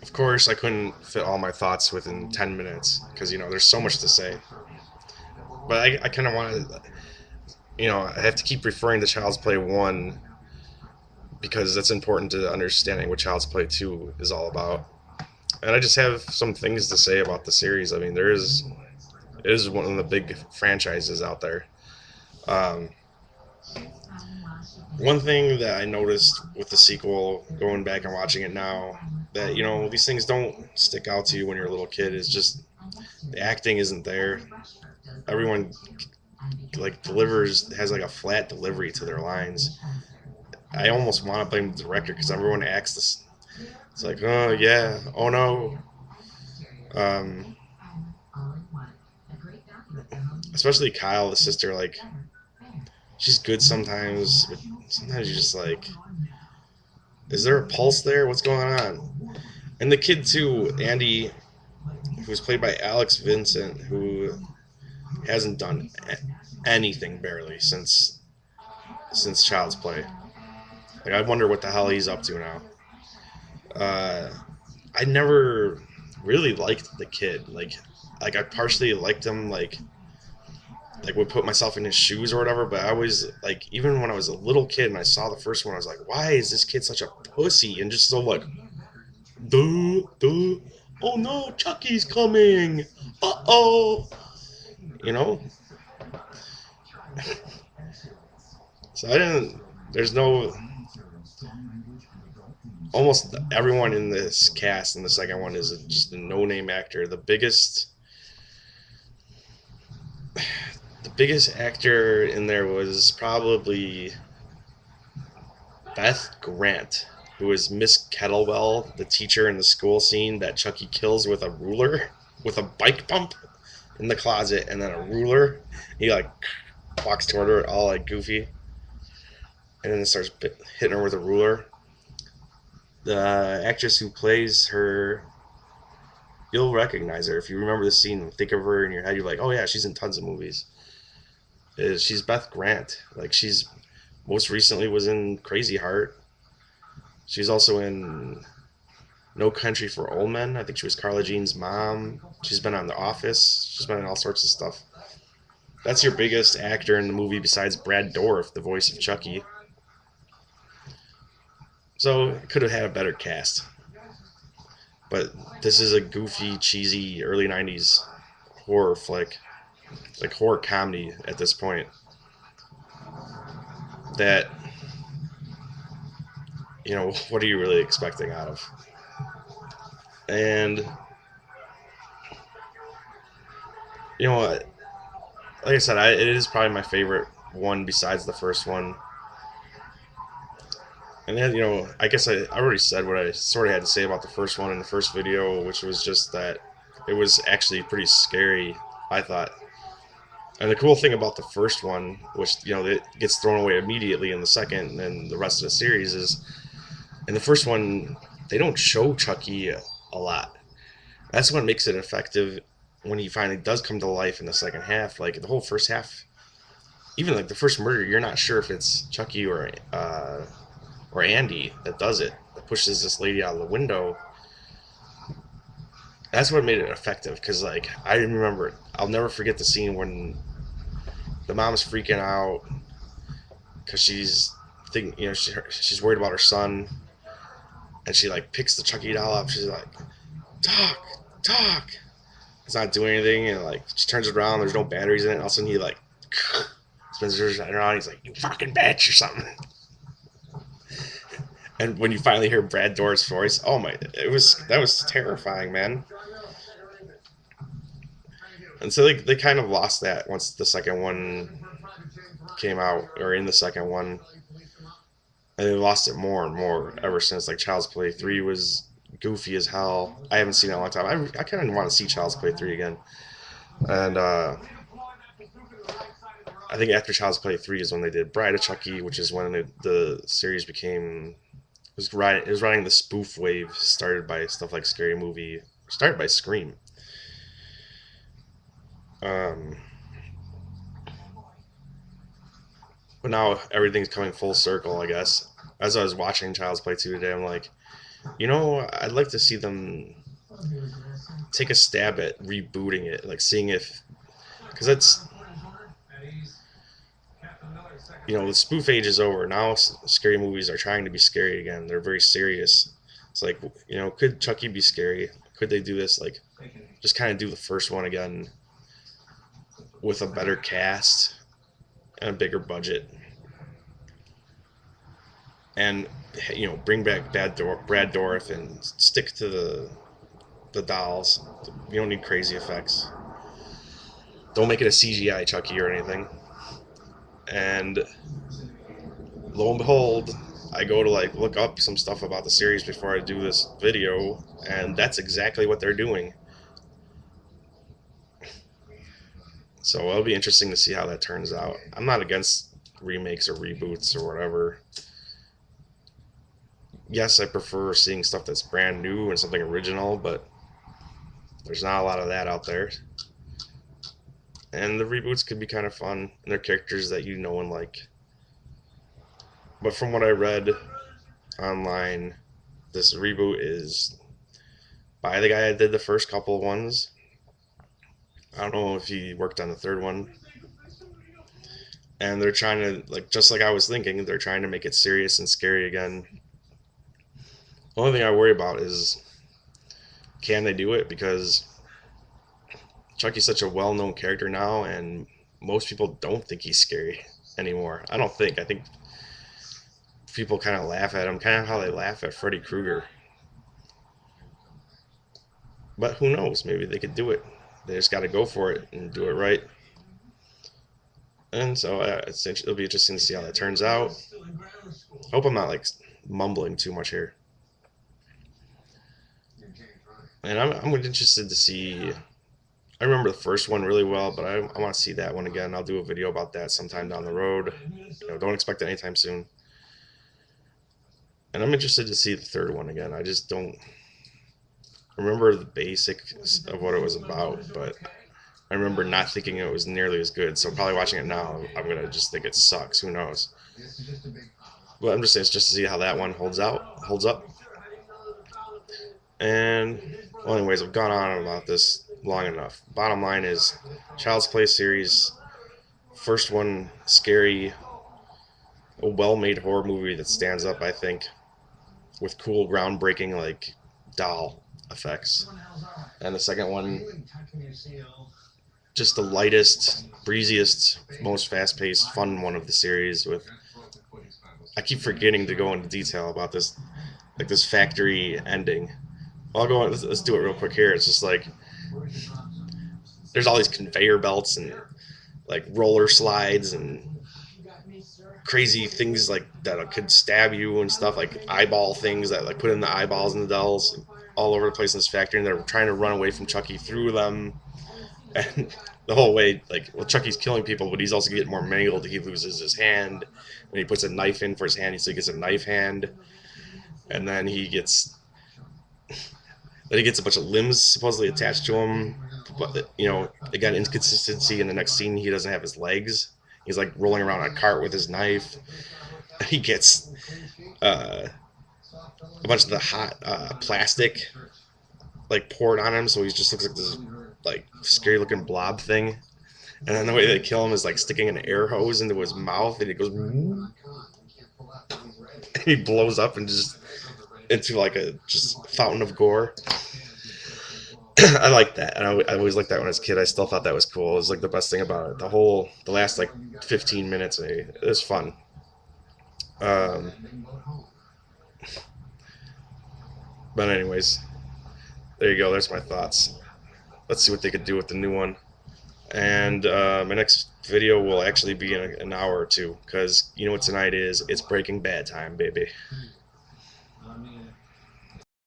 Of course, I couldn't fit all my thoughts within 10 minutes because, there's so much to say. But I kind of want to, I have to keep referring to Child's Play 1 because that's important to understanding what Child's Play 2 is all about. And I just have some things to say about the series. I mean, it is one of the big franchises out there. Um, One thing that I noticed with the sequel, going back and watching it now, that these things don't stick out to you when you're a little kid is just the acting isn't there. Everyone like delivers has like a flat delivery to their lines. I almost want to blame the director because everyone acts this. It's like, oh yeah, oh no. Um, Especially Kyle, the sister. Like she's good sometimes, but sometimes you're just like, is there a pulse there? What's going on? And the kid too, Andy, who's played by Alex Vincent, who hasn't done anything barely since Child's Play. Like I wonder what the hell he's up to now. Uh, I never really liked the kid. Like I partially liked him. Like would put myself in his shoes or whatever. But I always like even when I was a little kid and I saw the first one, I was like, why is this kid such a pussy and just so like, duh, duh. Oh no, Chucky's coming. Uh-oh. You know? So I didn't. There's no. Almost everyone in this cast in the second one is just a no-name actor. The biggest actor in there was probably Beth Grant, who is Miss Kettlewell, the teacher in the school scene that Chucky kills with a ruler, with a bike pump in the closet, and then a ruler. He like walks toward her all like goofy, and then starts hitting her with a ruler. The actress who plays her, you'll recognize her if you remember the scene. Think of her in your head. You're like, oh yeah, she's in tons of movies. She's Beth Grant? Like she's most recently was in Crazy Heart. She's also in No Country for Old Men. I think she was Carla Jean's mom. She's been on The Office. She's been in all sorts of stuff. That's your biggest actor in the movie besides Brad Dourif, the voice of Chucky. So it could have had a better cast. But this is a goofy, cheesy early 90s horror flick, like horror comedy at this point, that, what are you really expecting out of? And, you know what? Like I said, it is probably my favorite one besides the first one. And then, I guess I already said what I sort of had to say about the first one in the first video, which was just that it was actually pretty scary, I thought. And the cool thing about the first one, which, it gets thrown away immediately in the second and the rest of the series, is in the first one, they don't show Chucky a lot. That's what makes it effective when he finally does come to life in the second half. Like the whole first half, even like the first murder, you're not sure if it's Chucky or Andy that does it, that pushes this lady out of the window. That's what made it effective. Because like I remember, I'll never forget the scene when the mom's freaking out because she's worried about her son, and she like picks the Chucky doll up. She's like, talk, talk. It's not doing anything, and like she turns it around. There's no batteries in it. All of a sudden, he like spins hers around. He's like, "You fucking bitch" or something. And when you finally hear Brad Dourif's voice, oh my, that was terrifying, man. And so they kind of lost that once the second one came out, or in the second one, and they lost it more and more ever since. Like Child's Play 3 was goofy as hell. I haven't seen it in a long time. I kind of want to see Child's Play 3 again. And I think after Child's Play 3 is when they did Bride of Chucky, which is when the series became. It was riding the spoof wave started by stuff like Scary Movie, started by Scream. Um, but now everything's coming full circle, I guess. As I was watching Child's Play 2 today, I'm like, You know, I'd like to see them take a stab at rebooting it, like seeing if, because that's, you know, the spoof age is over. Now scary movies are trying to be scary again. They're very serious. It's like, you know, could Chucky be scary? Could they do this? Like, just kind of do the first one again with a better cast and a bigger budget, and you know, bring back Brad Dourif and stick to the dolls. You don't need crazy effects. Don't make it a CGI Chucky or anything. And lo and behold, I go to like look up some stuff about the series before I do this video, and that's exactly what they're doing. So it'll be interesting to see how that turns out. I'm not against remakes or reboots or whatever. Yes, I prefer seeing stuff that's brand new and something original, but there's not a lot of that out there. And the reboots could be kind of fun, and they're characters that you know and like. But from what I read online, this reboot is by the guy that did the first couple of ones. I don't know if he worked on the third one. And they're trying to, like, just like I was thinking, they're trying to make it serious and scary again. The only thing I worry about is, can they do it? Because Chucky's such a well-known character now, and most people don't think he's scary anymore. I don't think. I think people kind of laugh at him, kind of how they laugh at Freddy Krueger. But who knows? Maybe they could do it. They just got to go for it and do it right. And so it'll be interesting to see how that turns out. Hope I'm not like mumbling too much here. And I'm interested to see. I remember the first one really well, but I want to see that one again. I'll do a video about that sometime down the road. You know, don't expect it anytime soon. And I'm interested to see the third one again. I just don't remember the basics of what it was about, but I remember not thinking it was nearly as good. So probably watching it now, I'm gonna just think it sucks. Who knows? But I'm just saying, it's just to see how that one holds up. And well, anyways, I've gone on about this long enough. Bottom line is, Child's Play series, first one, scary, a well-made horror movie that stands up, I think, with cool, groundbreaking like doll effects. And the second one, just the lightest, breeziest, most fast-paced, fun one of the series. With, I keep forgetting to go into detail about this, like this factory ending. I'll go on. Let's do it real quick here. It's just like there's all these conveyor belts and like roller slides and crazy things like that could stab you and stuff, like eyeball things that like put in the eyeballs in the dolls all over the place in this factory, and they're trying to run away from Chucky through them. And the whole way, like, well, Chucky's killing people, but he's also getting more mangled. He loses his hand when he puts a knife in for his hand. So he gets a knife hand, and then he gets a bunch of limbs supposedly attached to him. But you know, again, inconsistency. In the next scene, he doesn't have his legs. He's like rolling around on a cart with his knife. He gets a bunch of the hot plastic like poured on him, so he just looks like this like scary looking blob thing. And then the way they kill him is like sticking an air hose into his mouth, and he goes, and he blows up and just into like a just fountain of gore. I like that, and I always liked that when I was a kid. I still thought that was cool. It was like the best thing about it. The last like 15 minutes, it was fun. Um, but anyways, there you go. There's my thoughts. Let's see what they could do with the new one. And my next video will actually be in an hour or two, because you know what tonight is? It's Breaking Bad time, baby.